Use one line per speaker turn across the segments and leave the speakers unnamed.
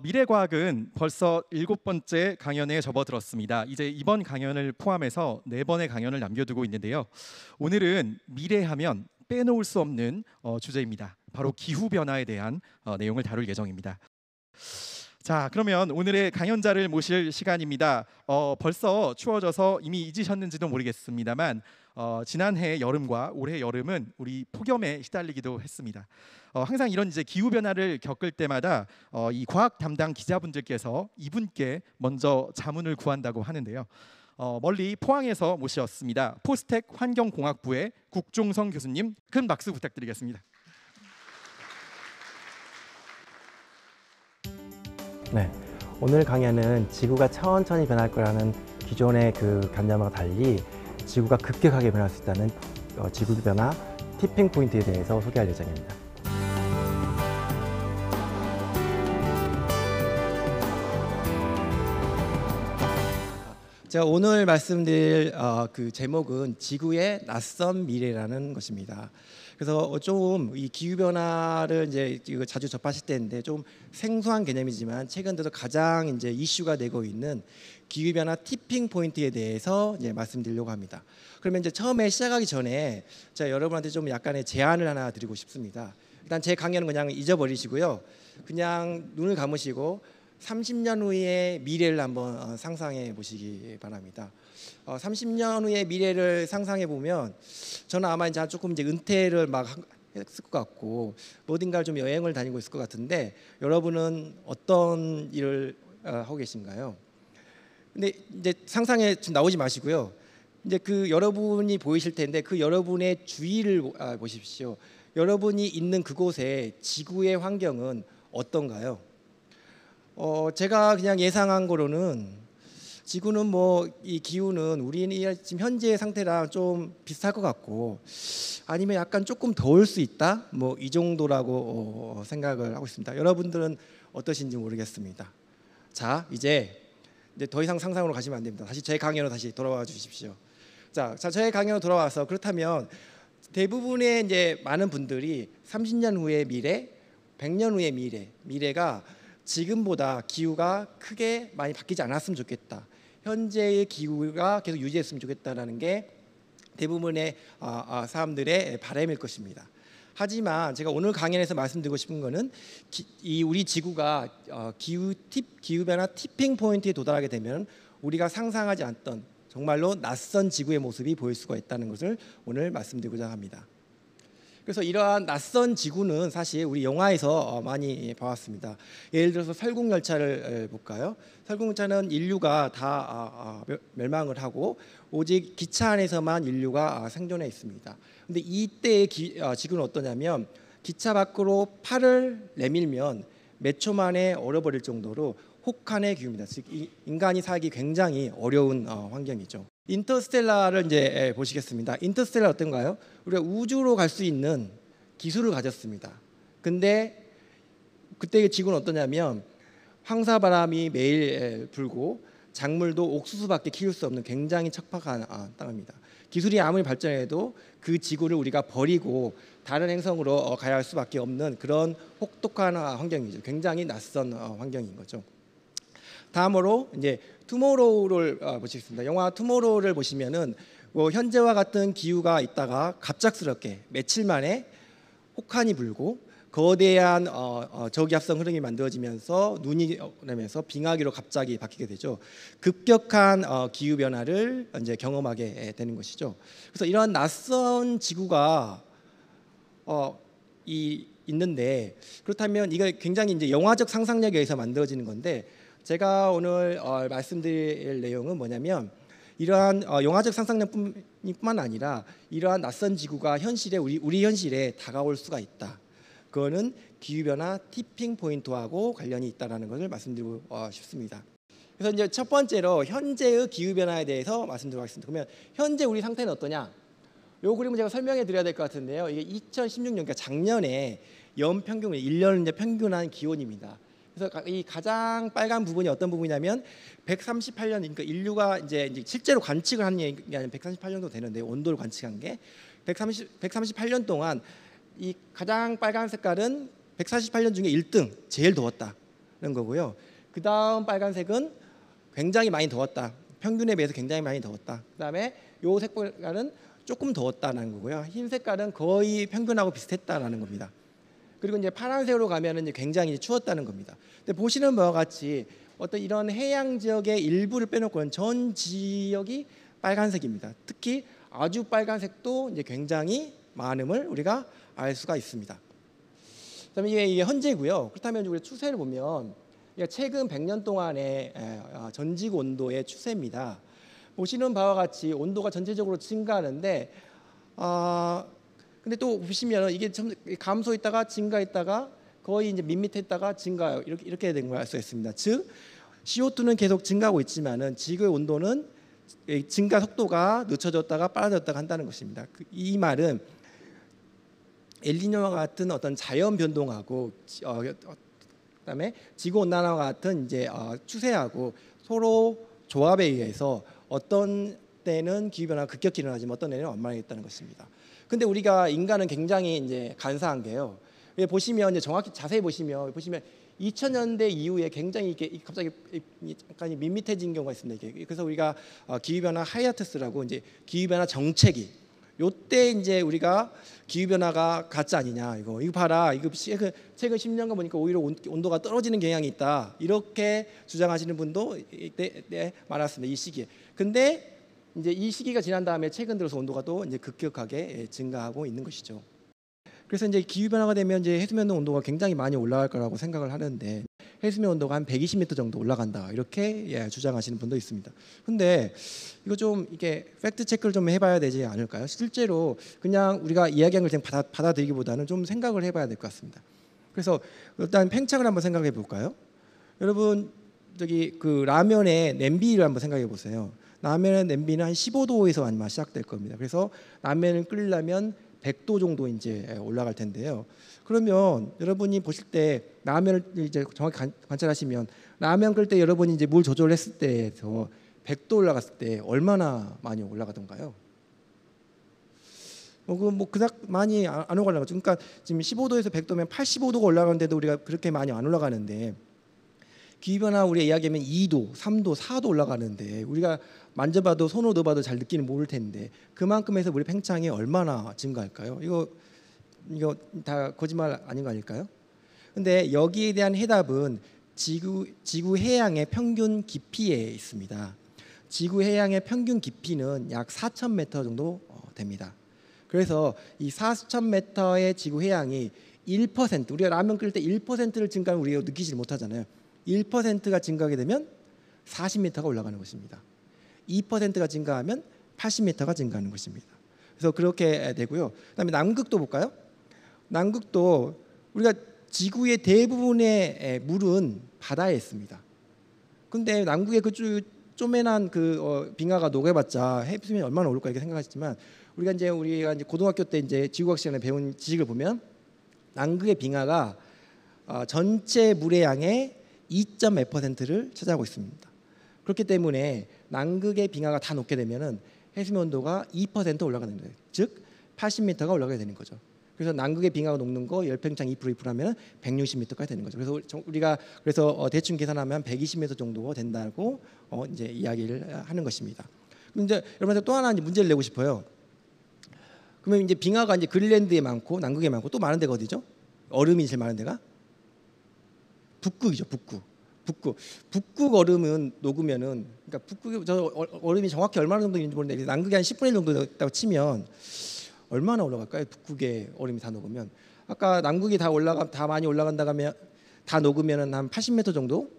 미래과학은 벌써 7번째 강연에 접어들었습니다. 이제 이번 강연을 포함해서 4번의 강연을 남겨두고 있는데요. 오늘은 미래하면 빼놓을 수 없는 주제입니다. 바로 기후변화에 대한 내용을 다룰 예정입니다. 자, 그러면 오늘의 강연자를 모실 시간입니다. 벌써 추워져서 이미 잊으셨는지도 모르겠습니다만 지난해 여름과 올해 여름은 우리 폭염에 시달리기도 했습니다. 항상 이런 이제 기후 변화를 겪을 때마다 이 과학 담당 기자분들께서 이분께 먼저 자문을 구한다고 하는데요. 멀리 포항에서 모셨습니다. 포스텍 환경공학부의 국종성 교수님, 큰 박수 부탁드리겠습니다.
네, 오늘 강연은 지구가 천천히 변할 거라는 기존의 그 관념과 달리 지구가 급격하게 변할 수 있다는 지구 변화 티핑 포인트에 대해서 소개할 예정입니다. 제가 오늘 말씀드릴 그 제목은 지구의 낯선 미래라는 것입니다. 그래서 좀 이 기후 변화를 이제 자주 접하실 때인데 좀 생소한 개념이지만 최근 들어 가장 이제 이슈가 되고 있는 기후 변화 티핑 포인트에 대해서 이제 말씀드리려고 합니다. 그러면 이제 처음에 시작하기 전에 제가 여러분한테 좀 약간의 제안을 하나 드리고 싶습니다. 일단 제 강연은 그냥 잊어버리시고요. 그냥 눈을 감으시고 30년 후의 미래를 한번 상상해 보시기 바랍니다. 30년 후의 미래를 상상해 보면 저는 아마 이제 조금 이제 은퇴를 막 했을 것 같고 어딘가를 좀 여행을 다니고 있을 것 같은데 여러분은 어떤 일을 하고 계신가요? 근데 이제 상상에 좀 나오지 마시고요. 이제 그 여러분이 보이실 텐데 그 여러분의 주위를 보십시오. 여러분이 있는 그곳의 지구의 환경은 어떤가요? 제가 그냥 예상한 거로는 지구는 뭐 이 기후는 우리 지금 현재의 상태랑 좀 비슷할 것 같고 아니면 약간 조금 더울 수 있다 뭐 이 정도라고 생각을 하고 있습니다. 여러분들은 어떠신지 모르겠습니다. 자 이제 더 이상 상상으로 가시면 안 됩니다. 다시 제 강연으로 다시 돌아와 주십시오. 자 저의 강연으로 돌아와서 그렇다면 대부분의 이제 많은 분들이 30년 후의 미래, 100년 후의 미래가 지금보다 기후가 크게 많이 바뀌지 않았으면 좋겠다. 현재의 기후가 계속 유지했으면 좋겠다라는 게 대부분의 사람들의 바람일 것입니다. 하지만 제가 오늘 강연에서 말씀드리고 싶은 거는 우리 지구가 기후 변화 티핑 포인트에 도달하게 되면 우리가 상상하지 않던 정말로 낯선 지구의 모습이 보일 수가 있다는 것을 오늘 말씀드리고자 합니다. 그래서 이러한 낯선 지구는 사실 우리 영화에서 많이 봐왔습니다. 예를 들어서 설국열차를 볼까요? 설국열차는 인류가 다 멸망을 하고 오직 기차 안에서만 인류가 생존해 있습니다. 그런데 이때의 지구는 어떠냐면 기차 밖으로 팔을 내밀면 몇 초 만에 얼어버릴 정도로 혹한의 기후입니다. 즉 인간이 살기 굉장히 어려운 환경이죠. 인터스텔라를 이제 보시겠습니다. 인터스텔라 어떤가요? 우리가 우주로 갈 수 있는 기술을 가졌습니다. 근데 그때의 지구는 어떠냐면 황사바람이 매일 불고 작물도 옥수수밖에 키울 수 없는 굉장히 척박한 땅입니다. 기술이 아무리 발전해도 그 지구를 우리가 버리고 다른 행성으로 가야 할 수밖에 없는 그런 혹독한 환경이죠. 굉장히 낯선 환경인 거죠. 다음으로 이제 투모로우를 보시겠습니다. 영화 투모로우를 보시면은 뭐 현재와 같은 기후가 있다가 갑작스럽게 며칠 만에 혹한이 불고 거대한 저기압성 흐름이 만들어지면서 눈이 오면서 빙하기로 갑자기 바뀌게 되죠. 급격한 기후 변화를 이제 경험하게 되는 것이죠. 그래서 이러한 낯선 지구가 있는데 그렇다면 이거 굉장히 이제 영화적 상상력에 의해서 만들어지는 건데 제가 오늘 말씀드릴 내용은 뭐냐면 이러한 영화적 상상력뿐만 아니라 이러한 낯선 지구가 현실에 우리 현실에 다가올 수가 있다. 그거는 기후변화 티핑 포인트하고 관련이 있다는 것을 말씀드리고 싶습니다. 그래서 이제 첫 번째로 현재의 기후변화에 대해서 말씀드리겠습니다. 그러면 현재 우리 상태는 어떠냐? 이 그림을 제가 설명해 드려야 될 것 같은데요. 이게 2016년 그러니까 작년에 연평균 1년 이제 평균한 기온입니다. 그래서 이 가장 빨간 부분이 어떤 부분이냐면 138년 그러니까 인류가 이제 실제로 관측을 한 게 아니라 138년 정도 되는데 온도를 관측한 게 138년 동안 이 가장 빨간 색깔은 148년 중에 1등 제일 더웠다. 거고요. 그 다음 빨간색은 굉장히 많이 더웠다. 평균에 비해서 굉장히 많이 더웠다. 그다음에 요 색깔은 조금 더웠다는 거고요. 흰 색깔은 거의 평균하고 비슷했다라는 겁니다. 그리고 이제 파란색으로 가면은 이제 굉장히 추웠다는 겁니다. 근데 보시는 바와 같이 어떤 이런 해양 지역의 일부를 빼놓고는 전 지역이 빨간색입니다. 특히 아주 빨간색도 이제 굉장히 많음을 우리가 알 수가 있습니다. 그다음에 이게 현재고요. 그렇다면 우리 추세를 보면 최근 100년 동안의 전 지구 온도의 추세입니다. 보시는 바와 같이 온도가 전체적으로 증가하는데 근데 또 보시면 이게 감소했다가 증가했다가 거의 이제 밋밋했다가 증가요. 이렇게 된 걸 알 수 있습니다. 즉 CO2는 계속 증가하고 있지만은 지구의 온도는 증가 속도가 늦춰졌다가 빨라졌다가 한다는 것입니다. 이 말은 엘니뇨와 같은 어떤 자연 변동하고 그다음에 지구 온난화와 같은 이제 추세하고 서로 조합에 의해서 어떤 때는 기후 변화가 급격히 일어나지만 어떤 때는 완만하겠다는 것입니다. 근데 우리가 인간은 굉장히 이제 간사한 게요. 보시면 이제 정확히 자세히 보시면 2000년대 이후에 굉장히 이게 갑자기 약간 밋밋해진 경우가 있습니다. 그래서 우리가 기후 변화 하이아트스라고 이제 기후 변화 정체기 요때 이제 우리가 기후 변화가 가짜 아니냐 이거 봐라 이거 최근 10년간 보니까 오히려 온도가 떨어지는 경향이 있다 이렇게 주장하시는 분도 많았습니다. 이 시기에. 근데 이제 이 시기가 지난 다음에 최근 들어서 온도가 또 이제 급격하게 증가하고 있는 것이죠. 그래서 이제 기후 변화가 되면 이제 해수면 온도가 굉장히 많이 올라갈 거라고 생각을 하는데 해수면 온도가 한 120m 정도 올라간다 이렇게 주장하시는 분도 있습니다. 근데 이거 좀 이게 팩트 체크를 좀 해봐야 되지 않을까요? 실제로 그냥 우리가 이야기한 걸 그냥 받아들이기보다는 좀 생각을 해봐야 될 것 같습니다. 그래서 일단 팽창을 한번 생각해 볼까요? 여러분 저기 그 라면의 냄비를 한번 생각해 보세요. 라면의 냄비는 한 15도에서 아마 시작될 겁니다. 그래서 라면을 끓이려면 100도 정도 이제 올라갈 텐데요. 그러면 여러분이 보실 때 라면을 이제 정확히 관찰하시면 라면 끓일 때 여러분이 이제 물 조절했을 때에서 100도 올라갔을 때 얼마나 많이 올라가던가요? 그닥 많이 안 올라가죠. 그러니까 지금 15도에서 100도면 85도가 올라가는데도 우리가 그렇게 많이 안 올라가는데 기후변화 우리가 이야기하면 2도, 3도, 4도 올라가는데 우리가 만져봐도 손으로 넣어봐도 잘 느끼는 모를 텐데 그만큼 해서 우리 팽창이 얼마나 증가할까요? 이거 다 거짓말 아닌 거 아닐까요? 근데 여기에 대한 해답은 지구 해양의 평균 깊이에 있습니다. 지구 해양의 평균 깊이는 약 4,000m 정도 됩니다. 그래서 이 4,000m의 지구 해양이 1% 우리가 라면 끓일 때 1%를 증가하면 우리가 느끼지 못하잖아요. 1%가 증가하게 되면 40m가 올라가는 것입니다. 2%가 증가하면 80m가 증가하는 것입니다. 그래서 그렇게 되고요. 그다음에 남극도 볼까요? 남극도 우리가 지구의 대부분의 물은 바다에 있습니다. 근데 남극의 그 쪼매난 빙하가 녹여봤자 해수면이 얼마나 오를까 이렇게 생각하시지만 우리가 이제 고등학교 때 이제 지구과학 시간에 배운 지식을 보면 남극의 빙하가 전체 물의 양의 2.몇%를 차지하고 있습니다. 그렇기 때문에 남극의 빙하가 다 녹게 되면은 해수면 온도가 2% 올라가는 거예요. 즉 80m가 올라가게 되는 거죠. 그래서 남극의 빙하가 녹는 거 열팽창 2% 하면 160m까지 되는 거죠. 그래서 우리가 대충 계산하면 120m 정도 된다고 이제 이야기를 하는 것입니다. 그럼 이제 여러분한테 또 하나 이제 문제를 내고 싶어요. 그러면 이제 빙하가 이제 그린란드에 많고 남극에 많고 또 많은 데가 어디죠? 얼음이 제일 많은 데가 북극이죠. 북극 얼음은 녹으면은 그러니까 북극 얼음이 정확히 얼마나 정도 있는지 모르는데 남극이 한 10분의 1 정도 있다고 치면 얼마나 올라갈까요? 북극의 얼음이 다 녹으면 아까 남극이 다 많이 올라간다 하면 다 녹으면은 한 80m 정도,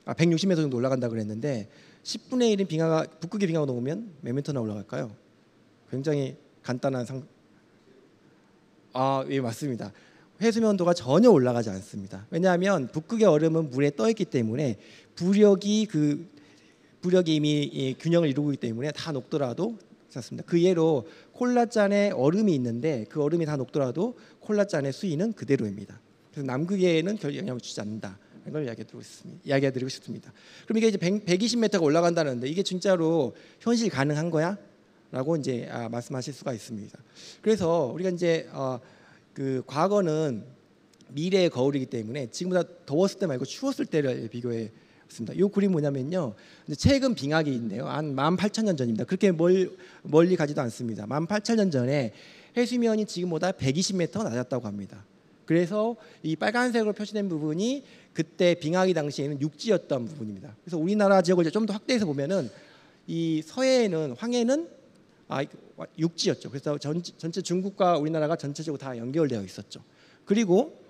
160m 정도 올라간다 그랬는데 10분의 1인 북극의 빙하가 녹으면 몇 미터나 올라갈까요? 굉장히 간단한 예, 맞습니다. 해수면 온도가 전혀 올라가지 않습니다. 왜냐하면 북극의 얼음은 물에 떠 있기 때문에 부력이 이미 균형을 이루고 있기 때문에 다 녹더라도 괜찮습니다. 그 예로 콜라잔에 얼음이 있는데 그 얼음이 다 녹더라도 콜라잔의 수위는 그대로입니다. 그래서 남극에는 별 영향을 주지 않는다. 이걸 이야기해드리고 싶습니다. 그럼 이게 이제 120m가 올라간다는데 이게 진짜로 현실 가능한 거야? 라고 이제 말씀하실 수가 있습니다. 그래서 우리가 이제 그 과거는 미래의 거울이기 때문에 지금보다 더웠을 때 말고 추웠을 때를 비교해 봤습니다. 이 그림 뭐냐면요, 이제 최근 빙하기인데요, 한 18,000년 전입니다. 그렇게 멀리 가지도 않습니다. 18,000년 전에 해수면이 지금보다 120m 낮았다고 합니다. 그래서 이 빨간색으로 표시된 부분이 그때 빙하기 당시에는 육지였던 부분입니다. 그래서 우리나라 지역을 좀 더 확대해서 보면은 이 서해에는 황해는 육지였죠. 그래서 전체 중국과 우리나라가 전체적으로 다 연결되어 있었죠. 그리고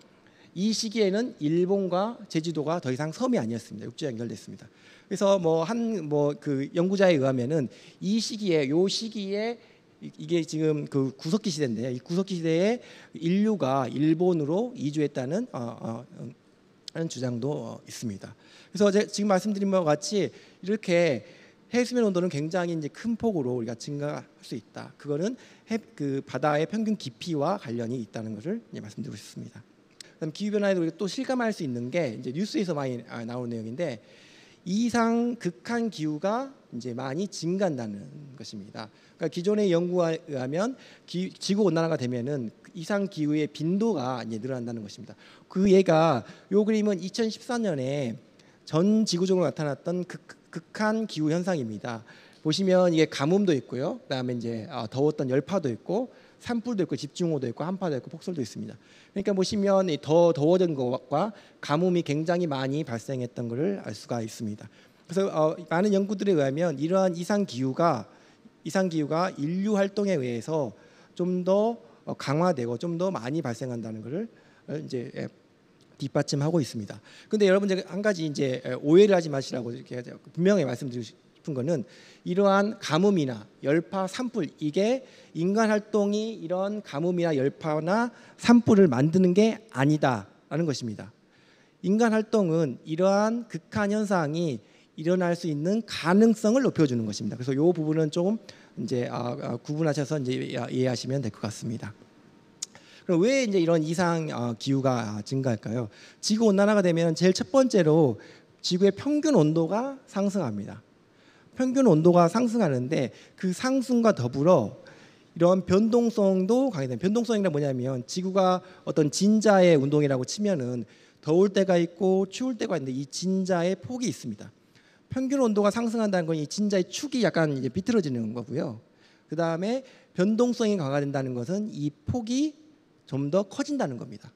이 시기에는 일본과 제주도가 더 이상 섬이 아니었습니다. 육지에 연결됐습니다. 그래서 그 연구자에 의하면은 이 시기에 이게 지금 그 구석기 시대인데요. 이 구석기 시대에 인류가 일본으로 이주했다는 하는 주장도 있습니다. 그래서 지금 말씀드린 바와 같이 이렇게 해수면 온도는 굉장히 이제 큰 폭으로 우리가 증가할 수 있다. 그거는 그 바다의 평균 깊이와 관련이 있다는 것을 말씀드리고 싶습니다. 그다음 기후 변화에도 우리가 또 실감할 수 있는 게 이제 뉴스에서 많이 나오는 내용인데, 이상 극한 기후가 이제 많이 증가한다는 것입니다. 그러니까 기존의 연구에 의하면 지구 온난화가 되면은 이상 기후의 빈도가 이제 늘어난다는 것입니다. 요 그림은 2014년에 전 지구적으로 나타났던 극한 기후 현상입니다. 보시면 이게 가뭄도 있고요. 그다음에 이제 더웠던 열파도 있고, 산불도 있고, 집중호우도 있고, 한파도 있고, 폭설도 있습니다. 그러니까 보시면 더 더워진 것과 가뭄이 굉장히 많이 발생했던 것을 알 수가 있습니다. 그래서 많은 연구들에 의하면 이러한 이상 기후가 인류 활동에 의해서 좀 더 강화되고 좀 더 많이 발생한다는 것을 이제 뒷받침하고 있습니다. 그런데 여러분, 제가 한 가지 이제 오해를 하지 마시라고 이렇게 분명히 말씀드리고 싶은 거는, 이러한 가뭄이나 열파, 산불, 이게 인간 활동이 이런 가뭄이나 열파나 산불을 만드는 게 아니다라는 것입니다. 인간 활동은 이러한 극한 현상이 일어날 수 있는 가능성을 높여주는 것입니다. 그래서 이 부분은 조금 이제 구분하셔서 이제 이해하시면 될 것 같습니다. 그럼 왜 이제 이런 이상 기후가 증가할까요? 지구 온난화가 되면 제일 첫 번째로 지구의 평균 온도가 상승합니다. 평균 온도가 상승하는데 그 상승과 더불어 이런 변동성도 강해집니다. 변동성이란 뭐냐면, 지구가 어떤 진자의 운동이라고 치면은 더울 때가 있고 추울 때가 있는데, 이 진자의 폭이 있습니다. 평균 온도가 상승한다는 건 이 진자의 축이 약간 이제 비틀어지는 거고요. 그 다음에 변동성이 강화된다는 것은 이 폭이 좀 더 커진다는 겁니다.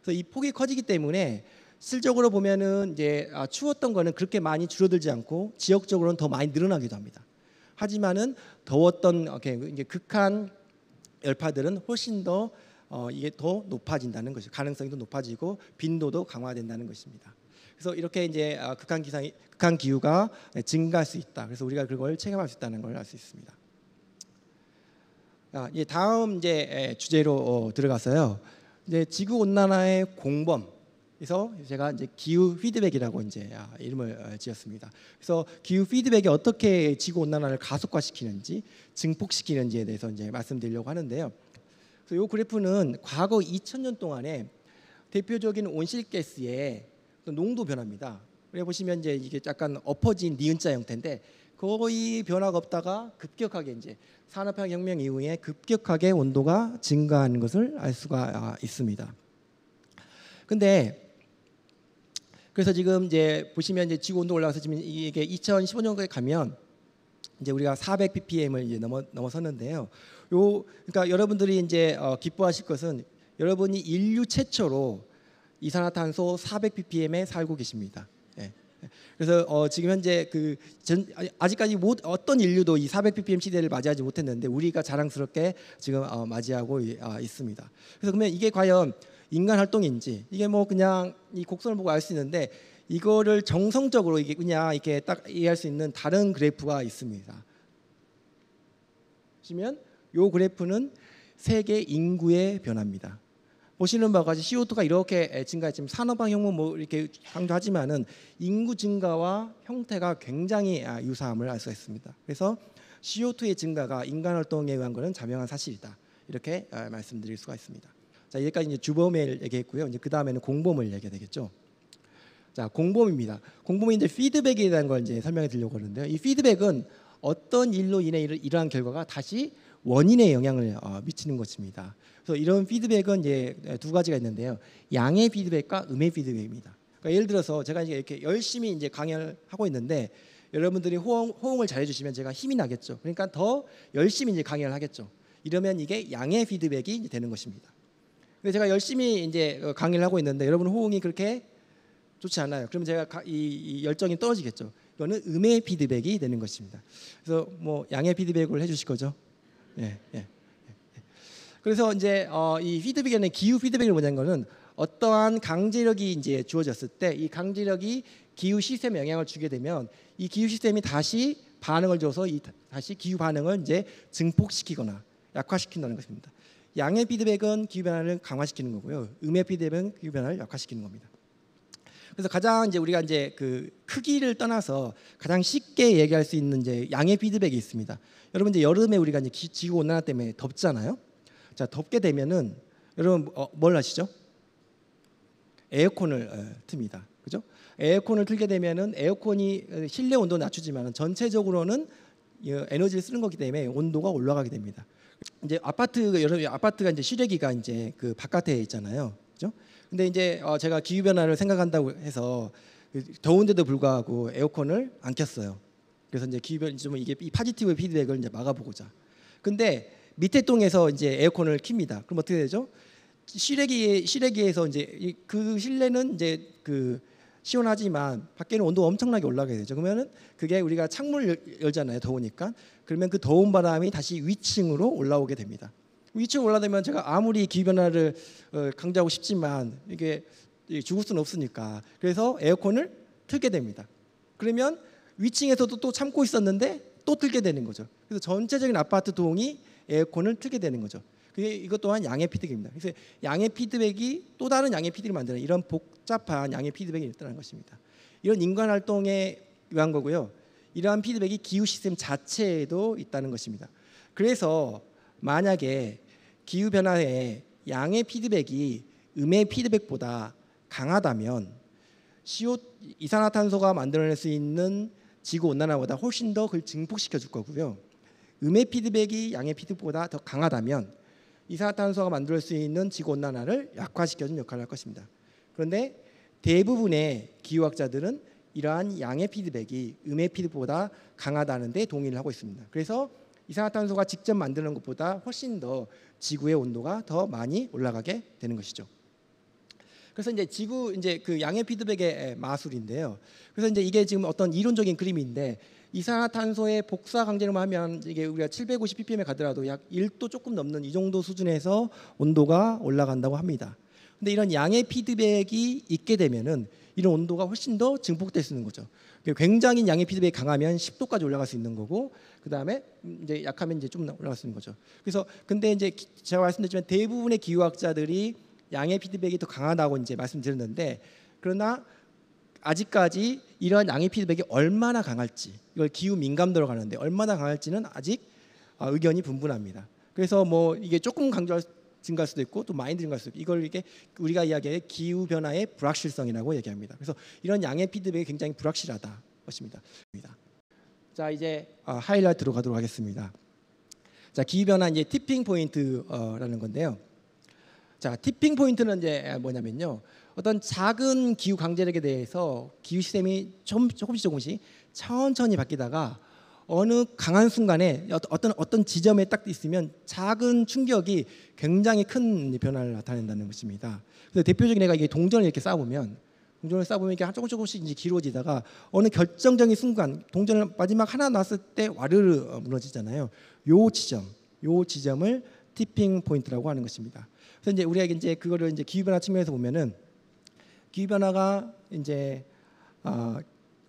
그래서 이 폭이 커지기 때문에 실적으로 보면은 이제 추웠던 거는 그렇게 많이 줄어들지 않고 지역적으로는 더 많이 늘어나기도 합니다. 하지만은 더웠던 이제 극한 열파들은 훨씬 더 이게 더 높아진다는 것이죠. 가능성이 더 높아지고 빈도도 강화된다는 것입니다. 그래서 이렇게 이제 극한 기후가 증가할 수 있다. 그래서 우리가 그걸 체감할 수 있다는 걸 알 수 있습니다. 이제 다음 이제 주제로 들어가서요. 이제 지구 온난화의 공범. 그래서 제가 이제 기후 피드백이라고 이제 이름을 지었습니다. 그래서 기후 피드백이 어떻게 지구 온난화를 가속화시키는지, 증폭시키는지에 대해서 이제 말씀드리려고 하는데요. 그래서 이 그래프는 과거 2000년 동안에 대표적인 온실가스의 농도 변화입니다. 그래 보시면 이제 이게 약간 엎어진 니은자 형태인데, 거의 변화가 없다가 급격하게 이제 산업혁명 이후에 급격하게 온도가 증가하는 것을 알 수가 있습니다. 근데 그래서 지금 이제 보시면 이제 지구 온도 올라가서 지금 이게 2015년까지 가면 이제 우리가 400 ppm을 이제 넘어섰는데요. 그러니까 여러분들이 이제 기뻐하실 것은, 여러분이 인류 최초로 이산화탄소 400 ppm에 살고 계십니다. 예. 그래서 지금 현재 아직까지 어떤 인류도 이 400 ppm 시대를 맞이하지 못했는데, 우리가 자랑스럽게 지금 맞이하고 있습니다. 그래서 그러면 이게 과연 인간 활동인지, 이게 뭐 그냥 이 곡선을 보고 알 수 있는데, 이거를 정성적으로 이게 그냥 이렇게 딱 이해할 수 있는 다른 그래프가 있습니다. 보시면 이 그래프는 세계 인구의 변화입니다. 보시는 바와 같이 CO2가 이렇게 증가했지만, 산업화혁명 뭐 이렇게 강조하지만은 인구 증가와 형태가 굉장히 유사함을 알 수 있습니다. 그래서 CO2의 증가가 인간 활동에 의한 것은 자명한 사실이다. 이렇게 말씀드릴 수가 있습니다. 자, 여기까지 이제 주범을 얘기했고요. 이제 그 다음에는 공범을 얘기해야 되겠죠. 자, 공범입니다. 공범이 이제 피드백에 대한 걸 이제 설명해 드리려고 하는데요. 이 피드백은 어떤 일로 인해 이러한 결과가 다시 원인에 영향을 미치는 것입니다. 그래서 이런 피드백은 이제 두 가지가 있는데요. 양의 피드백과 음의 피드백입니다. 그러니까 예를 들어서 제가 이제 이렇게 열심히 이제 강연을 하고 있는데 여러분들이 호응을 잘해 주시면 제가 힘이 나겠죠. 그러니까 더 열심히 이제 강연을 하겠죠. 이러면 이게 양의 피드백이 이제 되는 것입니다. 근데 제가 열심히 이제 강의를 하고 있는데 여러분 호응이 그렇게 좋지 않아요. 그러면 제가 이 열정이 떨어지겠죠. 이거는 음의 피드백이 되는 것입니다. 그래서 뭐 양의 피드백을 해주실 거죠? 예, 예. 그래서 이제 이 피드백에는 기후 피드백을 뭐냐는 거는 어떠한 강제력이 이제 주어졌을 때 이 강제력이 기후 시스템에 영향을 주게 되면 이 기후 시스템이 다시 반응을 줘서 다시 기후 반응을 이제 증폭시키거나 약화시킨다는 것입니다. 양의 피드백은 기후 변화를 강화시키는 거고요. 음의 피드백은 기후 변화를 약화시키는 겁니다. 그래서 가장 이제 우리가 이제 그 크기를 떠나서 가장 쉽게 얘기할 수 있는 이제 양의 피드백이 있습니다. 여러분 이제 여름에 우리가 이제 지구 온난화 때문에 덥잖아요. 자, 덥게 되면은 여러분 뭘 하시죠? 에어컨을 틉니다. 그죠? 에어컨을 틀게 되면은 에어컨이 실내 온도를 낮추지만 전체적으로는 에너지를 쓰는 거기 때문에 온도가 올라가게 됩니다. 이제 여러분 아파트가 이제 실외기가 이제 그 바깥에 있잖아요. 그죠? 근데 이제 제가 기후 변화를 생각한다고 해서 더운데도 불구하고 에어컨을 안 켰어요. 그래서 이제 기후 변화 좀 이게 이 포지티브 피드백을 이제 막아보고자. 근데 밑에 동에서 이제 에어컨을 킵니다. 그럼 어떻게 되죠? 실외기에서 이제 그 실내는 이제 그 시원하지만 밖에는 온도가 엄청나게 올라가게 되죠. 그러면은 그게 우리가 창문을 열잖아요. 더우니까. 그러면 그 더운 바람이 다시 위층으로 올라오게 됩니다. 위층 올라가면 제가 아무리 기후 변화를 강조하고 싶지만 이게 죽을 수는 없으니까 그래서 에어컨을 틀게 됩니다. 그러면 위층에서도 또 참고 있었는데 또 틀게 되는 거죠. 그래서 전체적인 아파트 동이 에어컨을 틀게 되는 거죠. 이것 또한 양의 피드백입니다. 그래서 양의 피드백이 또 다른 양의 피드백을 만드는 이런 복잡한 양의 피드백이 있다는 것입니다. 이런 인간 활동에 의한 거고요. 이러한 피드백이 기후 시스템 자체에도 있다는 것입니다. 그래서 만약에 기후 변화에 양의 피드백이 음의 피드백보다 강하다면 이산화탄소가 만들어낼 수 있는 지구 온난화보다 훨씬 더 그걸 증폭시켜 줄 거고요. 음의 피드백이 양의 피드백보다 더 강하다면 이산화탄소가 만들 수 있는 지구 온난화를 약화시켜주는 역할을 할 것입니다. 그런데 대부분의 기후학자들은 이러한 양의 피드백이 음의 피드백보다 강하다는 데 동의를 하고 있습니다. 그래서 이산화탄소가 직접 만드는 것보다 훨씬 더 지구의 온도가 더 많이 올라가게 되는 것이죠. 그래서 이제 그 양의 피드백의 마술인데요. 그래서 이제 이게 지금 어떤 이론적인 그림인데 이산화탄소의 복사 강제로만 하면 이게 우리가 750 ppm에 가더라도 약 1도 조금 넘는 이 정도 수준에서 온도가 올라간다고 합니다. 근데 이런 양의 피드백이 있게 되면은 이런 온도가 훨씬 더 증폭될 수 있는 거죠. 굉장히 양의 피드백이 강하면 10도까지 올라갈 수 있는 거고, 그 다음에 이제 약하면 이제 좀 올라갈 수 있는 거죠. 그래서 근데 이제 제가 말씀드렸지만 대부분의 기후학자들이 양의 피드백이 더 강하다고 이제 말씀드렸는데, 그러나 아직까지 이러한 양의 피드백이 얼마나 강할지, 이걸 기후 민감도로 가는데 얼마나 강할지는 아직 의견이 분분합니다. 그래서 뭐 이게 조금 증가할 수도 있고 또 많이 증가할 수도 있고, 이걸 이게 우리가 이야기할 기후 변화의 불확실성이라고 얘기합니다. 그래서 이런 양의 피드백이 굉장히 불확실하다 것입니다. 자, 이제 하이라이트로 가도록 하겠습니다. 자, 기후 변화 이제 티핑 포인트라는 건데요. 자, 티핑 포인트는 이제 뭐냐면요, 어떤 작은 기후 강제력에 대해서 기후 시스템이 조금씩 천천히 바뀌다가 어느 강한 순간에 어떤 지점에 딱 있으면 작은 충격이 굉장히 큰 변화를 나타낸다는 것입니다. 그래서 대표적인 예가 이게 동전을 이렇게 쌓아보면 이게 조금씩 이제 길어지다가 어느 결정적인 순간 동전을 마지막 하나 놨을 때 와르르 무너지잖아요. 요 지점을 티핑 포인트라고 하는 것입니다. 그래서 이제 우리가 이제 그거를 이제 기후 변화 측면에서 보면은 기후 변화가 이제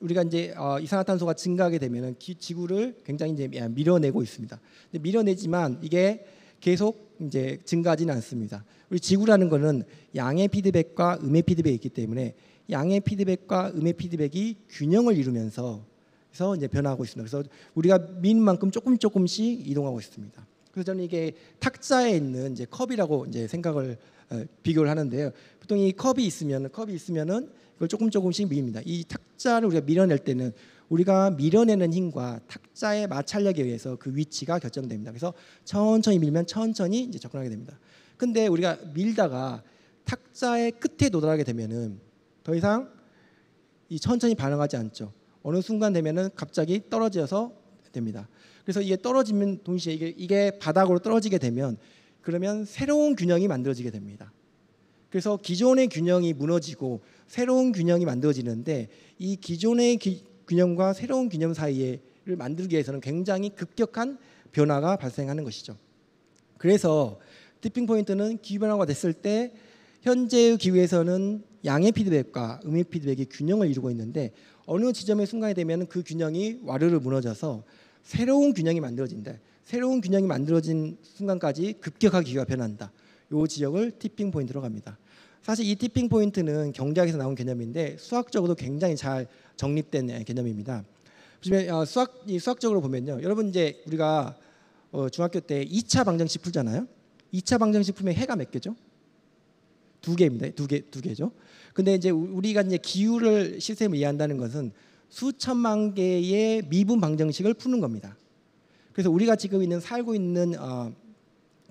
우리가 이제 이산화탄소가 증가하게 되면은 지구를 굉장히 이제 밀어내고 있습니다. 근데 밀어내지만 이게 계속 이제 증가하지는 않습니다. 우리 지구라는 것은 양의 피드백과 음의 피드백이 있기 때문에 양의 피드백과 음의 피드백이 균형을 이루면서 그래서 이제 변화하고 있습니다. 그래서 우리가 민 만큼 조금씩 이동하고 있습니다. 그래서 저는 이게 탁자에 있는 이제 컵이라고 이제 생각을 비교를 하는데요. 보통 이 컵이 있으면은 이걸 조금씩 밀립니다. 이 탁자를 우리가 밀어낼 때는 우리가 밀어내는 힘과 탁자의 마찰력에 의해서 그 위치가 결정됩니다. 그래서 천천히 밀면 천천히 이제 접근하게 됩니다. 근데 우리가 밀다가 탁자의 끝에 도달하게 되면은 더 이상 이 천천히 반응하지 않죠. 어느 순간 되면은 갑자기 떨어져서 됩니다. 그래서 이게 떨어지면 동시에 이게 바닥으로 떨어지게 되면 그러면 새로운 균형이 만들어지게 됩니다. 그래서 기존의 균형이 무너지고 새로운 균형이 만들어지는데 이 기존의 균형과 새로운 균형 사이를 만들기 위해서는 굉장히 급격한 변화가 발생하는 것이죠. 그래서 티핑 포인트는 기후 변화가 됐을 때 현재의 기후에서는 양의 피드백과 음의 피드백이 균형을 이루고 있는데 어느 지점의 순간이 되면 그 균형이 와르르 무너져서 새로운 균형이 만들어진다. 새로운 균형이 만들어진 순간까지 급격하게 기후가 변한다. 이 지역을 티핑 포인트로 갑니다. 사실 이 티핑 포인트는 경제학에서 나온 개념인데 수학적으로 굉장히 잘 정립된 개념입니다. 보시면 수학적으로 보면요, 여러분 이제 우리가 중학교 때 2차 방정식 풀잖아요. 2차 방정식 풀면 해가 몇 개죠? 2개입니다. 두 개죠. 근데 이제 우리가 이제 기후를 시스템을 이해한다는 것은 수천만 개의 미분 방정식을 푸는 겁니다. 그래서 우리가 지금 살고 있는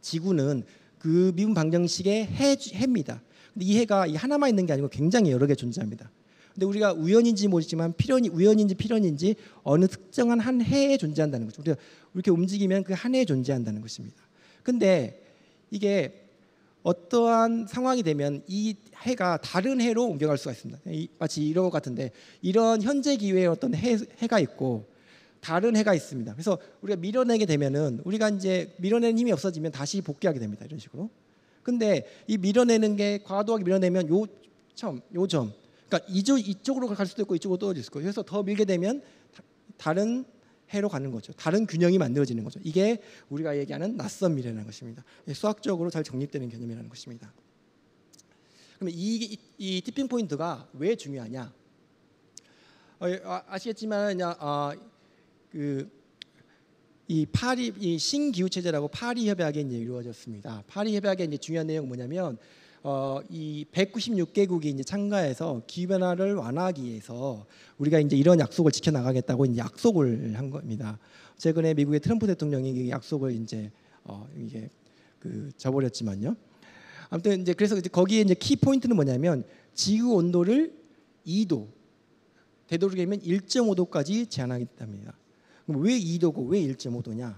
지구는 그 미분 방정식의 해입니다. 근데 이 해가 하나만 있는 게 아니고 굉장히 여러 개 존재합니다. 근데 우리가 우연인지 모르지만 우연인지 필연인지 어느 특정한 한 해에 존재한다는 거죠. 우리가 이렇게 움직이면 그 한 해에 존재한다는 것입니다. 근데 이게 어떠한 상황이 되면 이 해가 다른 해로 옮겨갈 수가 있습니다. 마치 이런 것 같은데 이런 현재 기후에 어떤 해가 있고 다른 해가 있습니다. 그래서 우리가 밀어내게 되면은 우리가 이제 밀어내는 힘이 없어지면 다시 복귀하게 됩니다. 이런 식으로. 근데 이 밀어내는 게 과도하게 밀어내면 요 점, 그러니까 이쪽으로 갈 수도 있고 이쪽으로 떨어질 수도 있고 그래서 더 밀게 되면 다른 해로 가는 거죠. 다른 균형이 만들어지는 거죠. 이게 우리가 얘기하는 낯선 미래라는 것입니다. 수학적으로 잘 정립되는 개념이라는 것입니다. 그러면 이 티핑 포인트가 왜 중요하냐? 아시겠지만 이 신기후 체제라고 파리 협약이 이제 이루어졌습니다. 파리 협약의 이제 중요한 내용은 뭐냐면 이 196개국이 이제 참가해서 기후 변화를 완화하기 위해서 우리가 이제 이런 약속을 지켜 나가겠다고 이제 약속을 한 겁니다. 최근에 미국의 트럼프 대통령이 이 약속을 이제 이게 저버렸지만요. 아무튼 이제 그래서 거기에 이제 키 포인트는 뭐냐면 지구 온도를 2도 되도록이면 1.5도까지 제한하겠답니다. 그럼 왜 2도고 왜 1.5도냐?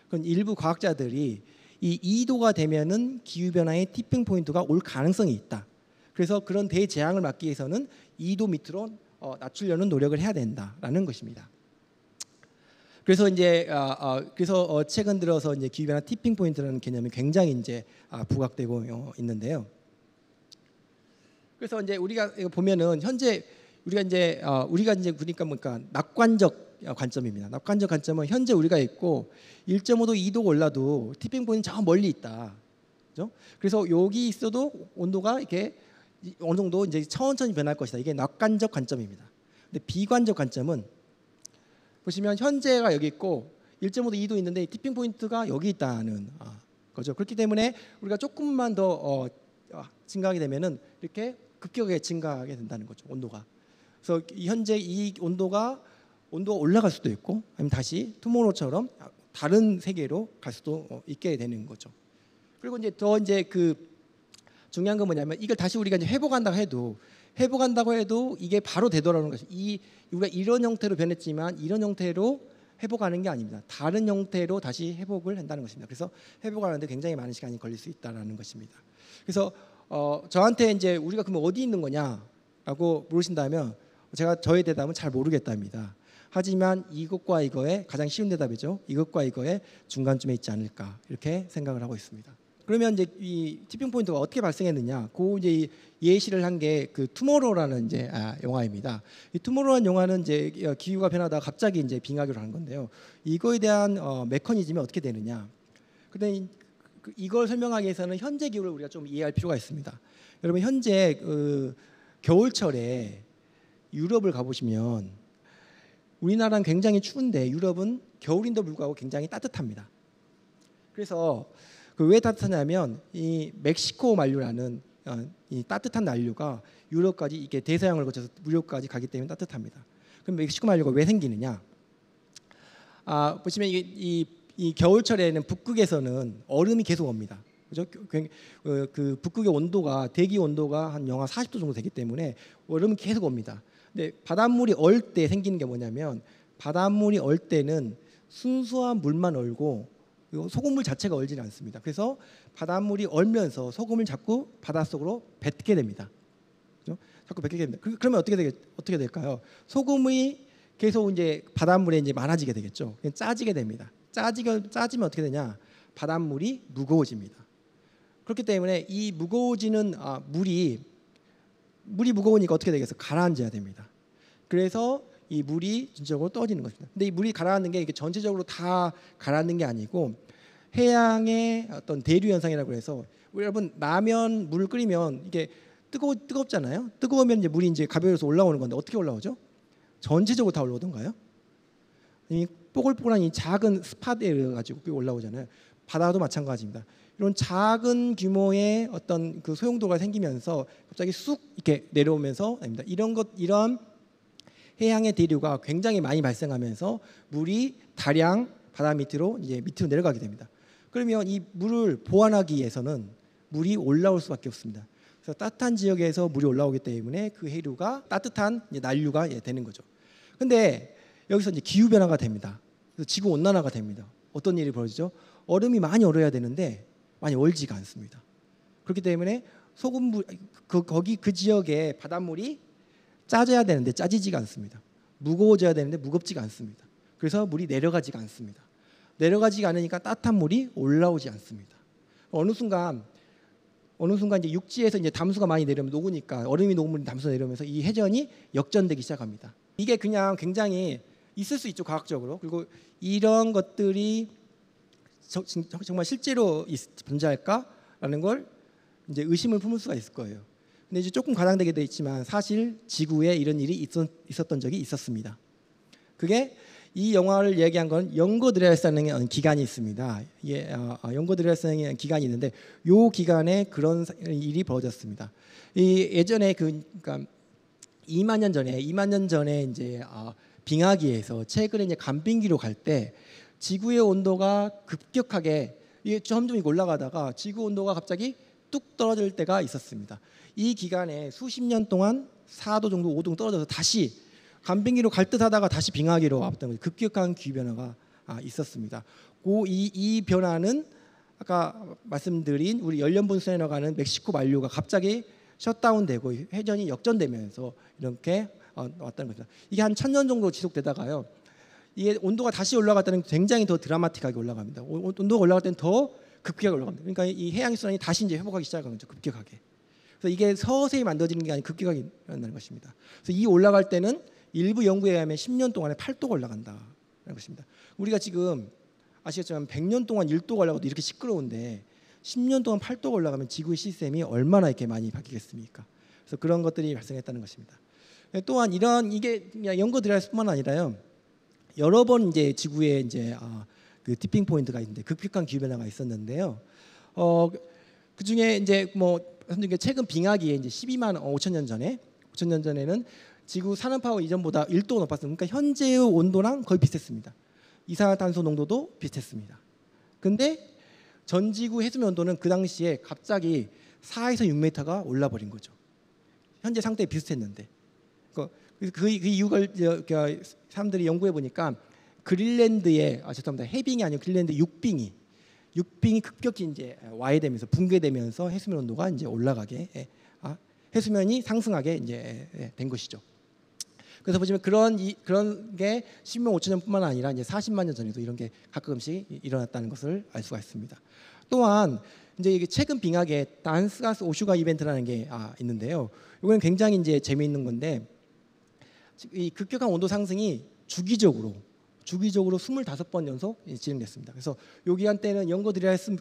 그건 일부 과학자들이 이 2도가 되면은 기후 변화의 티핑 포인트가 올 가능성이 있다. 그래서 그런 대재앙을 막기 위해서는 2도 밑으로 낮추려는 노력을 해야 된다라는 것입니다. 그래서 이제 최근 들어서 이제 기후 변화 티핑 포인트라는 개념이 굉장히 이제 부각되고 있는데요. 그래서 이제 우리가 보면은 현재 우리가 이제 그러니까 뭔가 낙관적 관점입니다. 낙관적 관점은 현재 우리가 있고 1.5도, 2도 올라도 티핑 포인트 저 멀리 있다. 그렇죠? 그래서 여기 있어도 온도가 이렇게 어느 정도 이제 천천히 변할 것이다. 이게 낙관적 관점입니다. 근데 비관적 관점은 보시면 현재가 여기 있고 1.5도, 2도 있는데 티핑 포인트가 여기 있다는 거죠. 그렇기 때문에 우리가 조금만 더 증가하게 되면은 이렇게 급격하게 증가하게 된다는 거죠. 온도가. 그래서 현재 이 온도가 올라갈 수도 있고 아니면 다시 투모로우처럼 다른 세계로 갈 수도 있게 되는 거죠. 그리고 이제 중요한 건 뭐냐면 이걸 다시 우리가 이제 회복한다고 해도 이게 바로 되돌아오는 것이 우리가 이런 형태로 변했지만 이런 형태로 회복하는 게 아닙니다. 다른 형태로 다시 회복을 한다는 것입니다. 그래서 회복하는데 굉장히 많은 시간이 걸릴 수 있다라는 것입니다. 그래서 저한테 이제 우리가 그러면 어디 있는 거냐라고 물으신다면 저의 대답은 잘 모르겠답니다. 하지만 이것과 이거의 가장 쉬운 대답이죠. 이것과 이거의 중간쯤에 있지 않을까 이렇게 생각을 하고 있습니다. 그러면 이제 이 티핑 포인트가 어떻게 발생했느냐? 이제 예시를 한 게 그 투모로우라는 이제 영화입니다. 이 투모로우라는 영화는 이제 기후가 변하다가 갑자기 이제 빙하기로 하는 건데요. 이거에 대한 메커니즘이 어떻게 되느냐? 근데 이걸 설명하기 위해서는 현재 기후를 우리가 좀 이해할 필요가 있습니다. 여러분 현재 겨울철에 유럽을 가보시면 우리나라는 굉장히 추운데 유럽은 겨울인데도 불구하고 굉장히 따뜻합니다. 그래서 왜 따뜻하냐면 이 멕시코 만류라는 이 따뜻한 난류가 유럽까지 이게 대서양을 거쳐서 유럽까지 가기 때문에 따뜻합니다. 그럼 멕시코 만류가 왜 생기느냐? 보시면 이 겨울철에는 북극에서는 얼음이 계속 옵니다. 그죠? 그 북극의 온도가 대기 온도가 한 영하 40도 정도 되기 때문에 얼음이 계속 옵니다. 근데 바닷물이 얼 때 생기는 게 뭐냐면 바닷물이 얼 때는 순수한 물만 얼고 소금물 자체가 얼지는 않습니다. 그래서 바닷물이 얼면서 소금을 자꾸 바닷속으로 뱉게 됩니다. 그죠? 자꾸 뱉게 됩니다. 그러면 어떻게 될까요? 소금이 계속 이제 바닷물에 이제 많아지게 되겠죠. 짜지게 됩니다. 짜지면 어떻게 되냐? 바닷물이 무거워집니다. 그렇기 때문에 이 무거워지는 물이 무거우니까 어떻게 되겠어요? 가라앉아야 됩니다. 그래서 이 물이 전체적으로 떠지는 것입니다. 근데 이 물이 가라앉는 게 이게 전체적으로 다 가라앉는 게 아니고 해양의 어떤 대류 현상이라고 해서 여러분 라면 물을 끓이면 이게 뜨겁잖아요. 뜨거우면 이제 물이 이제 가벼워서 올라오는 건데 어떻게 올라오죠? 전체적으로 다 올라오던가요? 이 뽀글뽀글한 이 작은 스팟에 가지고 올라오잖아요. 바다도 마찬가지입니다. 이런 작은 규모의 어떤 그 소용돌이가 생기면서 갑자기 쑥 이렇게 내려오면서 아닙니다. 이런 해양의 대류가 굉장히 많이 발생하면서 물이 다량 바다 밑으로 내려가게 됩니다. 그러면 이 물을 보완하기 위해서는 물이 올라올 수밖에 없습니다. 그래서 따뜻한 지역에서 물이 올라오기 때문에 그 해류가 따뜻한 난류가 되는 거죠. 근데 여기서 이제 기후 변화가 됩니다. 그래서 지구 온난화가 됩니다. 어떤 일이 벌어지죠? 얼음이 많이 얼어야 되는데 많이 얼지가 않습니다. 그렇기 때문에 소금물 거기 그 지역의 바닷물이 짜져야 되는데 짜지지가 않습니다. 무거워져야 되는데 무겁지가 않습니다. 그래서 물이 내려가지가 않습니다. 내려가지가 않으니까 따뜻한 물이 올라오지 않습니다. 어느 순간 이제 육지에서 이제 담수가 많이 내려오면 녹으니까 얼음이 녹으면 담수가 내려오면서 이 해전이 역전되기 시작합니다. 이게 그냥 굉장히 있을 수 있죠, 과학적으로. 그리고 이런 것들이 정말 실제로 존재할까라는 걸 이제 의심을 품을 수가 있을 거예요. 근데 이제 조금 과장되게 돼 있지만 사실 지구에 이런 일이 있었던 적이 있었습니다. 그게 이 영화를 얘기한 건 영거 드레스라는 기간이 있습니다. 영거 드레스라는 기간이 있는데 이 기간에 그런 일이 벌어졌습니다. 예전에 그러니까 2만 년 전에 이제 빙하기에서 최근에 이제 간빙기로 갈 때 지구의 온도가 급격하게 이게 점점 올라가다가 지구 온도가 갑자기 뚝 떨어질 때가 있었습니다. 이 기간에 수십 년 동안 4도 정도 5도 떨어져서 다시 간빙기로 갈 듯하다가 다시 빙하기로 왔던 급격한 기후 변화가 있었습니다. 이 변화는 아까 말씀드린 우리 연령분수에 나가는 멕시코 만류가 갑자기 셧다운되고 회전이 역전되면서 이렇게 왔다는 겁니다. 이게 한 1000년 정도 지속되다가요. 이게 온도가 다시 올라갈 때는 굉장히 더 드라마틱하게 올라갑니다. 온도가 올라갈 때는 더 급격하게 올라갑니다. 그러니까 이 해양 순환이 다시 이제 회복하기 시작하는 거죠. 급격하게. 그래서 이게 서서히 만들어지는 게 아니고 급격하게 일어나는 것입니다. 그래서 이 올라갈 때는 일부 연구에 의하면 10년 동안에 8도가 올라간다는 것입니다. 우리가 지금 아시겠지만 100년 동안 1도가 올라가도 이렇게 시끄러운데 10년 동안 8도가 올라가면 지구의 시스템이 얼마나 이렇게 많이 바뀌겠습니까? 그래서 그런 것들이 발생했다는 것입니다. 또한 이게 그냥 연구 드라이스뿐만 아니라요. 여러 번 이제 지구에 이제 그 티핑 포인트가 있는데 급격한 기후 변화가 있었는데요. 그 중에 이제 최근 빙하기에 이제 12만 5천 년 전에는 지구 산업화후 이전보다 1도 높았습니다. 그러니까 현재의 온도랑 거의 비슷했습니다. 이산화탄소 농도도 비슷했습니다. 근데 전 지구 해수면 온도는 그 당시에 갑자기 4에서 6m가 올라버린 거죠. 현재 상태에 비슷했는데. 그 이유가 사람들이 연구해 보니까 그린란드의 해빙이 아니고 그린란드 육빙이 급격히 이제 와해되면서 붕괴되면서 해수면 온도가 이제 올라가게 해수면이 상승하게 이제 된 것이죠. 그래서 보시면 그런 게 10만 5천 년뿐만 아니라 이제 40만 년 전에도 이런 게 가끔씩 일어났다는 것을 알 수가 있습니다. 또한 이제 이게 최근 빙하기에 단스가스 오슈가 이벤트라는 게 있는데요. 이거는 굉장히 이제 재미있는 건데 이 급격한 온도 상승이 주기적으로 25번 연속 진행됐습니다. 그래서 요 기간 때는 연구 드려야 했을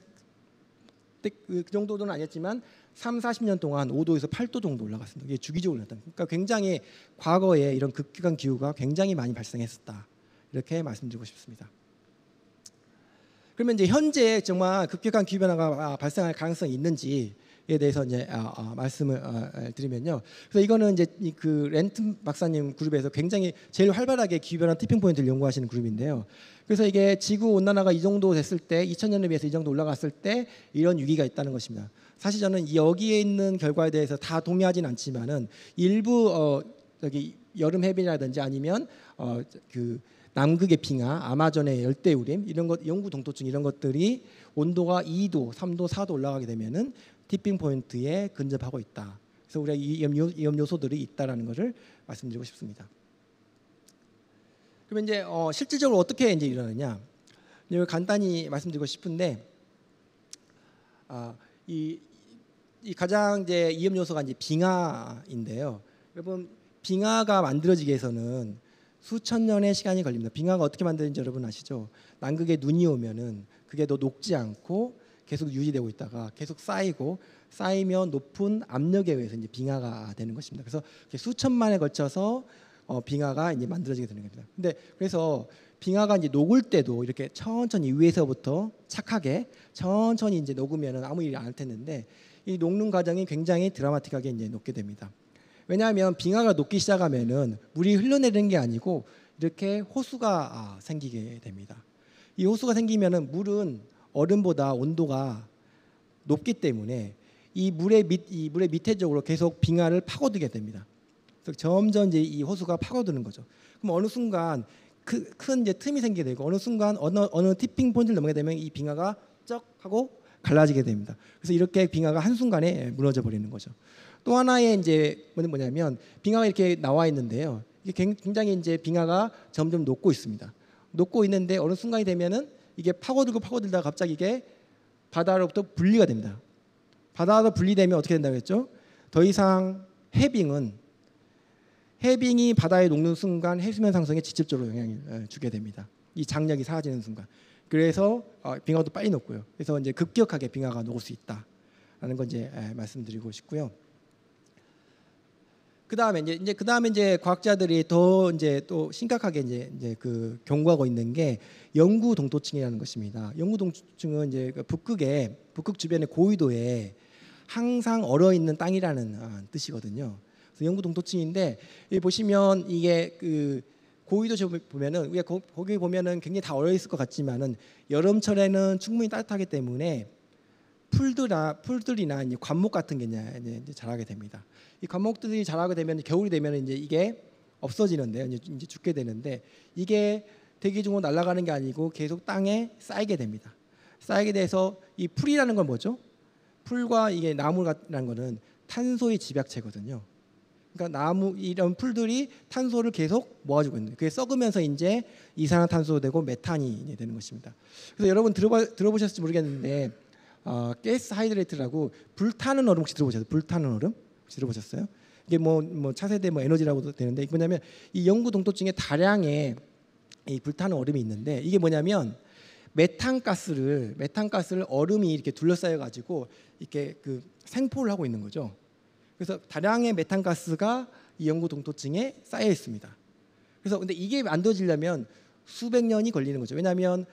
그 정도는 아니었지만 40년 동안 5도에서 8도 정도 올라갔습니다. 이게 주기적으로 올랐다. 그러니까 굉장히 과거에 이런 급격한 기후가 굉장히 많이 발생했었다. 이렇게 말씀드리고 싶습니다. 그러면 이제 현재 정말 급격한 기후 변화가 발생할 가능성이 있는지 대해서 이제 말씀을 드리면요. 그래서 이거는 이제 그 렌튼 박사님 그룹에서 굉장히 제일 활발하게 기후 변화 티핑 포인트를 연구하시는 그룹인데요. 그래서 이게 지구 온난화가 이 정도 됐을 때 2000년에 비해서 이 정도 올라갔을 때 이런 위기가 있다는 것입니다. 사실 저는 여기에 있는 결과에 대해서 다 동의하진 않지만은 일부 여기 여름 해빙이라든지 아니면 그 남극의 빙하, 아마존의 열대우림 이런 것, 영구 동토층 이런 것들이 온도가 2도, 3도, 4도 올라가게 되면은 티핑 포인트에 근접하고 있다. 그래서 우리가 이 위험 요소들이 있다라는 것을 말씀드리고 싶습니다. 그러면 이제 실질적으로 어떻게 이제 일어나느냐? 이걸 간단히 말씀드리고 싶은데, 이 가장 이제 위험 요소가 이제 빙하인데요. 여러분 빙하가 만들어지기 위해서는 수천 년의 시간이 걸립니다. 빙하가 어떻게 만드는지 여러분 아시죠? 남극에 눈이 오면은 그게 더 녹지 않고 계속 유지되고 있다가 계속 쌓이면 높은 압력에 의해서 이제 빙하가 되는 것입니다. 그래서 수천만에 걸쳐서 빙하가 이제 만들어지게 되는 겁니다. 근데 그래서 빙하가 이제 녹을 때도 이렇게 천천히 위에서부터 착하게 천천히 이제 녹으면은 아무 일이 안 할 텐데 이 녹는 과정이 굉장히 드라마틱하게 이제 녹게 됩니다. 왜냐하면 빙하가 녹기 시작하면은 물이 흘러내리는 게 아니고 이렇게 호수가 생기게 됩니다. 이 호수가 생기면은 물은 얼음보다 온도가 높기 때문에 이 물의 밑에 쪽으로 계속 빙하를 파고들게 됩니다. 그래서 점점 이제 이 호수가 파고드는 거죠. 그럼 어느 순간 큰 이제 틈이 생기게 되고 어느 순간 어느 티핑 포인트를 넘게 되면 이 빙하가 쩍 하고 갈라지게 됩니다. 그래서 이렇게 빙하가 한 순간에 무너져 버리는 거죠. 또 하나의 이제 뭐냐면 빙하가 이렇게 나와 있는데요. 이게 굉장히 이제 빙하가 점점 녹고 있습니다. 녹고 있는데 어느 순간이 되면은 이게 파고들다가 갑자기 이게 바다로부터 분리가 됩니다. 바다로 분리되면 어떻게 된다고 했죠? 더 이상 해빙이 바다에 녹는 순간 해수면 상승에 직접적으로 영향을 주게 됩니다. 이 장력이 사라지는 순간. 그래서 빙하도 빨리 녹고요. 그래서 이제 급격하게 빙하가 녹을 수 있다라는 건 이제 말씀드리고 싶고요. 그다음에 이제 과학자들이 더 이제 또 심각하게 이제 그 경고하고 있는 게 영구 동토층이라는 것입니다. 영구 동토층은 이제 북극 주변의 고위도에 항상 얼어 있는 땅이라는 뜻이거든요. 그래서 영구 동토층인데 여기 보시면 이게 그 고위도 보면은 우리가 거기 보면은 굉장히 다 얼어 있을 것 같지만은 여름철에는 충분히 따뜻하기 때문에 풀들이나 이제 관목 같은 게 이제 자라게 됩니다. 이 관목들이 자라게 되면 겨울이 되면 이제 이게 없어지는데요. 이제 죽게 되는데 이게 대기 중으로 날아가는 게 아니고 계속 땅에 쌓이게 됩니다. 쌓이게 돼서 이 풀이라는 건 뭐죠? 풀과 이게 나무라는 거는 탄소의 집약체거든요. 그러니까 이런 풀들이 탄소를 계속 모아주고 있는 거예요. 그게 썩으면서 이제 이산화탄소 되고 메탄이 이제 되는 것입니다. 그래서 여러분 들어보셨을지 모르겠는데 가스 하이드레이트라고 불타는 얼음 혹시 들어보셨어요? 불타는 얼음 혹시 들어보셨어요? 이게 뭐 차세대 에너지라고도 되는데 이게 뭐냐면 이 영구 동토층에 다량의 이 불타는 얼음이 있는데 이게 뭐냐면 메탄가스를 얼음이 이렇게 둘러싸여 가지고 이렇게 그 생포를 하고 있는 거죠. 그래서 다량의 메탄가스가 이 영구 동토층에 쌓여 있습니다. 그래서 근데 이게 만들어지려면 수백 년이 걸리는 거죠. 왜냐하면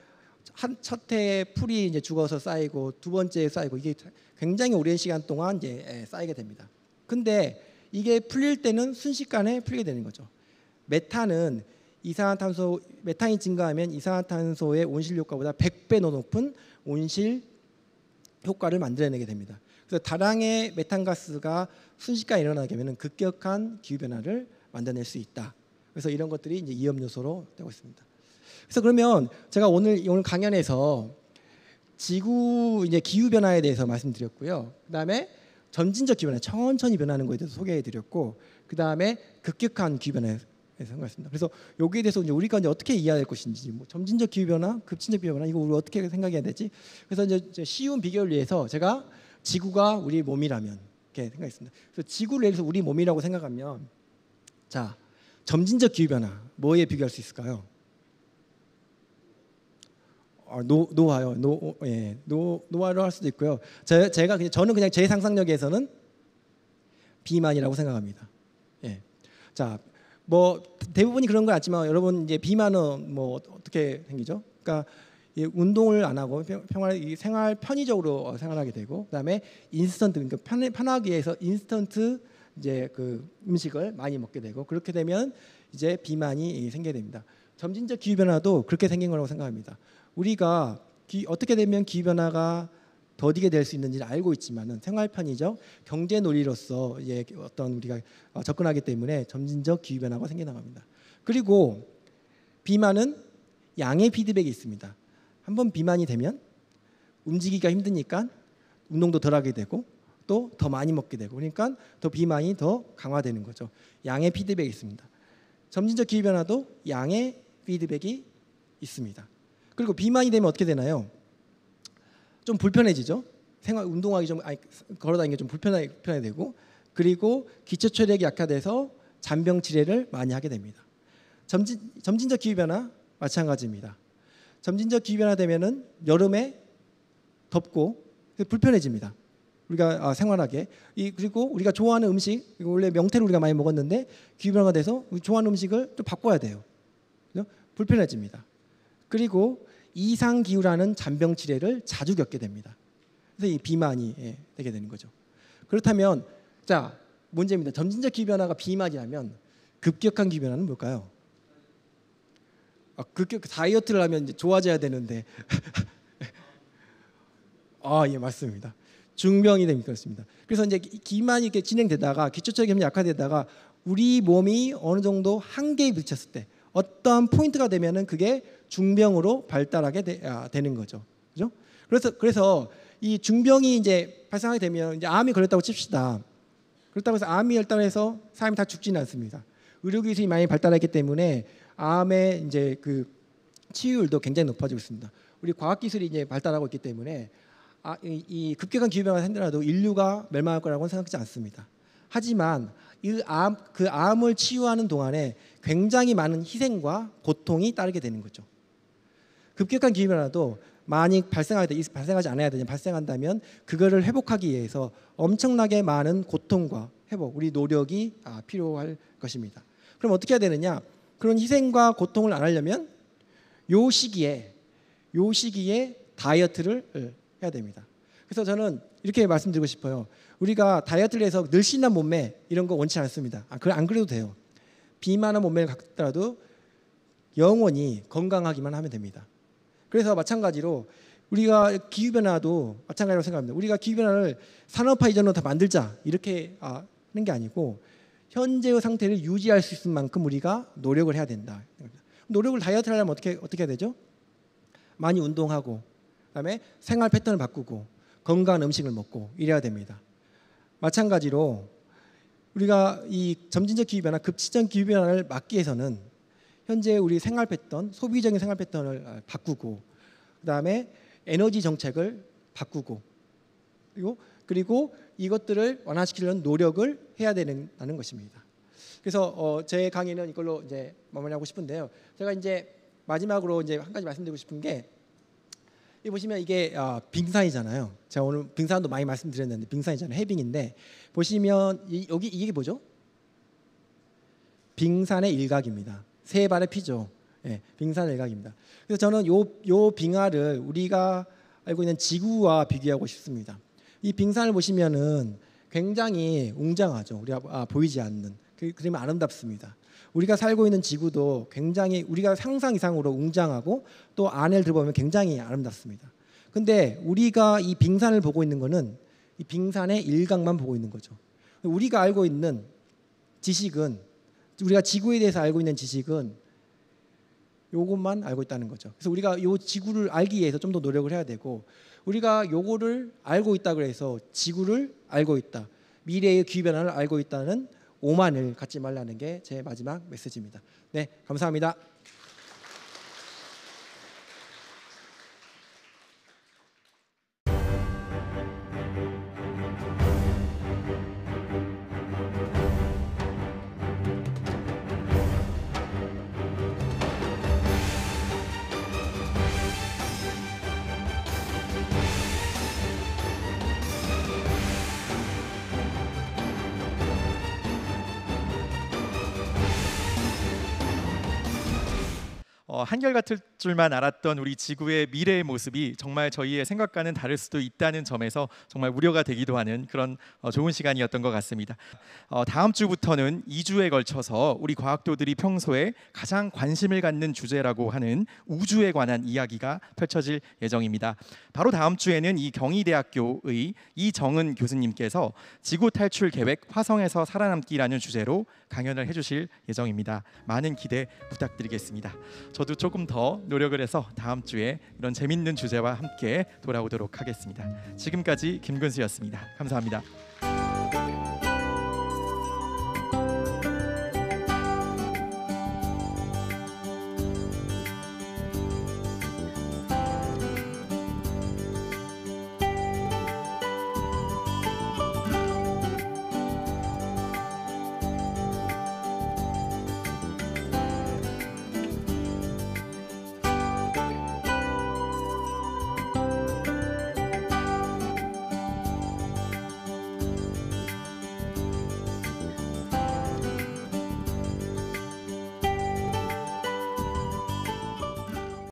첫 해에 풀이 이제 죽어서 쌓이고 두 번째에 쌓이고 이게 굉장히 오랜 시간 동안 이제 쌓이게 됩니다. 근데 이게 풀릴 때는 순식간에 풀리게 되는 거죠. 메탄이 증가하면 이산화탄소의 온실 효과보다 100배 더 높은 온실 효과를 만들어내게 됩니다. 그래서 다량의 메탄가스가 순식간에 일어나게 되면 급격한 기후 변화를 만들어낼 수 있다. 그래서 이런 것들이 이제 위험 요소로 되고 있습니다. 그래서 그러면 제가 오늘 강연에서 지구 이제 기후 변화에 대해서 말씀드렸고요. 그다음에 점진적 기후 변화, 천천히 변하는 것에 대해서 소개해드렸고, 그다음에 급격한 기후 변화에 대해서 한 것입니다. 그래서 여기에 대해서 이제 우리가 이제 어떻게 이해할 것인지, 뭐 점진적 기후 변화, 급진적 기후 변화 이거 우리 어떻게 생각해야 되지? 그래서 이제 쉬운 비교를 위해서 제가 지구가 우리 몸이라면 이렇게 생각했습니다. 그래서 지구를 예를 들어서 우리 몸이라고 생각하면, 자 점진적 기후 변화 뭐에 비교할 수 있을까요? 노화로 할 수도 있고요. 저는 그냥 제 상상력에서는 비만이라고 생각합니다. 예. 자, 뭐 대부분이 그런 건 아니지만 여러분 이제 비만은 뭐 어떻게 생기죠? 그러니까 운동을 안 하고 이 생활 편의적으로 생활하게 되고, 그다음에 인스턴트, 그러니까 편하기 위해서 인스턴트 이제 그 음식을 많이 먹게 되고, 그렇게 되면 이제 비만이 생기게 됩니다. 점진적 기후 변화도 그렇게 생긴 거라고 생각합니다. 우리가 어떻게 되면 기후 변화가 더디게 될 수 있는지를 알고 있지만은 생활 편의적 경제 논리로서 어떤 우리가 접근하기 때문에 점진적 기후 변화가 생겨나갑니다. 그리고 비만은 양의 피드백이 있습니다. 한번 비만이 되면 움직이기가 힘드니까 운동도 덜하게 되고 또 더 많이 먹게 되고, 그러니까 더 비만이 더 강화되는 거죠. 양의 피드백이 있습니다. 점진적 기후 변화도 양의 피드백이 있습니다. 그리고 비만이 되면 어떻게 되나요? 좀 불편해지죠. 운동하기 좀 걸어다니기 좀 불편하게 되고, 그리고 기초 체력이 약화돼서 잔병 치레를 많이 하게 됩니다. 점진적 기후 변화 마찬가지입니다. 점진적 기후 변화 되면은 여름에 덥고 불편해집니다. 우리가 생활하게. 그리고 우리가 좋아하는 음식, 원래 명태를 우리가 많이 먹었는데 기후 변화가 돼서 좋아하는 음식을 좀 바꿔야 돼요. 불편해집니다. 그리고 이상 기후라는 잔병 치레를 자주 겪게 됩니다. 그래서 이 비만이 되게 되는 거죠. 그렇다면 자, 문제입니다. 점진적 기후 변화가 비만이라면 급격한 기후 변화는 뭘까요? 다이어트를 하면 이제 좋아져야 되는데 예, 맞습니다. 중병이 됩니다. 그렇습니다. 그래서 이제 비만이 이렇게 진행되다가 기초체력이 약화되다가 우리 몸이 어느 정도 한계에 부딪혔을 때 어떠한 포인트가 되면은 그게 중병으로 발달하게 되는 거죠. 그죠? 그래서 이 중병이 이제 발생하게 되면 이제 암이 걸렸다고 칩시다. 그렇다고 해서 암이 걸렸다고 해서 사람이 다 죽지는 않습니다. 의료기술이 많이 발달했기 때문에 암의 이제 그 치유율도 굉장히 높아지고 있습니다. 우리 과학기술이 이제 발달하고 있기 때문에 이 급격한 기후 변화가 생기더라도 인류가 멸망할 거라고는 생각하지 않습니다. 하지만 그 암을 치유하는 동안에 굉장히 많은 희생과 고통이 따르게 되는 거죠. 급격한 기후 변화도 만약 발생하지 않아야 되냐, 발생한다면 그거를 회복하기 위해서 엄청나게 많은 고통과 회복, 우리 노력이 필요할 것입니다. 그럼 어떻게 해야 되느냐? 그런 희생과 고통을 안 하려면 요 시기에 다이어트를 해야 됩니다. 그래서 저는 이렇게 말씀드리고 싶어요. 우리가 다이어트를 해서 늘씬한 몸매 이런 거 원치 않습니다. 안 그래도 돼요. 비만한 몸매를 갖더라도 영원히 건강하기만 하면 됩니다. 그래서 마찬가지로 우리가 기후변화도 마찬가지라고 생각합니다. 우리가 기후변화를 산업화 이전으로 다 만들자 이렇게 하는 게 아니고 현재의 상태를 유지할 수 있을 만큼 우리가 노력을 해야 된다. 노력을 다이어트를 하려면 어떻게 해야 되죠? 많이 운동하고, 그다음에 생활 패턴을 바꾸고, 건강한 음식을 먹고 이래야 됩니다. 마찬가지로 우리가 이 점진적 기후 변화, 급진적 기후 변화를 막기 위해서는 현재 우리 생활 패턴, 소비적인 생활 패턴을 바꾸고, 그다음에 에너지 정책을 바꾸고, 그리고 이것들을 완화시키려는 노력을 해야 되는 것입니다. 그래서 제 강의는 이걸로 이제 마무리하고 싶은데요. 제가 이제 마지막으로 이제 한 가지 말씀드리고 싶은 게, 이 보시면 이게 빙산이잖아요. 제가 오늘 빙산도 많이 말씀드렸는데 빙산이잖아요. 해빙인데 보시면 이게 뭐죠? 빙산의 일각입니다. 세 발의 피죠. 네, 빙산의 일각입니다. 그래서 저는 요 빙하를 우리가 알고 있는 지구와 비교하고 싶습니다. 이 빙산을 보시면은 굉장히 웅장하죠. 우리가 보이지 않는. 그러면 아름답습니다. 우리가 살고 있는 지구도 굉장히 우리가 상상 이상으로 웅장하고 또 안을 들어보면 굉장히 아름답습니다. 근데 우리가 이 빙산을 보고 있는 거는 이 빙산의 일각만 보고 있는 거죠. 우리가 알고 있는 지식은, 우리가 지구에 대해서 알고 있는 지식은 요것만 알고 있다는 거죠. 그래서 우리가 요 지구를 알기 위해서 좀 더 노력을 해야 되고, 우리가 요거를 알고 있다 그래서 지구를 알고 있다, 미래의 기후 변화를 알고 있다는 오만을 갖지 말라는 게 제 마지막 메시지입니다. 네, 감사합니다.
한결같을 줄만 알았던 우리 지구의 미래의 모습이 정말 저희의 생각과는 다를 수도 있다는 점에서 정말 우려가 되기도 하는 그런 좋은 시간이었던 것 같습니다. 다음 주부터는 2주에 걸쳐서 우리 과학도들이 평소에 가장 관심을 갖는 주제라고 하는 우주에 관한 이야기가 펼쳐질 예정입니다. 바로 다음 주에는 이 경희대학교의 이정은 교수님께서 지구 탈출 계획 화성에서 살아남기라는 주제로 강연을 해주실 예정입니다. 많은 기대 부탁드리겠습니다. 저도 조금 더 노력을 해서 다음 주에 이런 재밌는 주제와 함께 돌아오도록 하겠습니다. 지금까지 김근수였습니다. 감사합니다.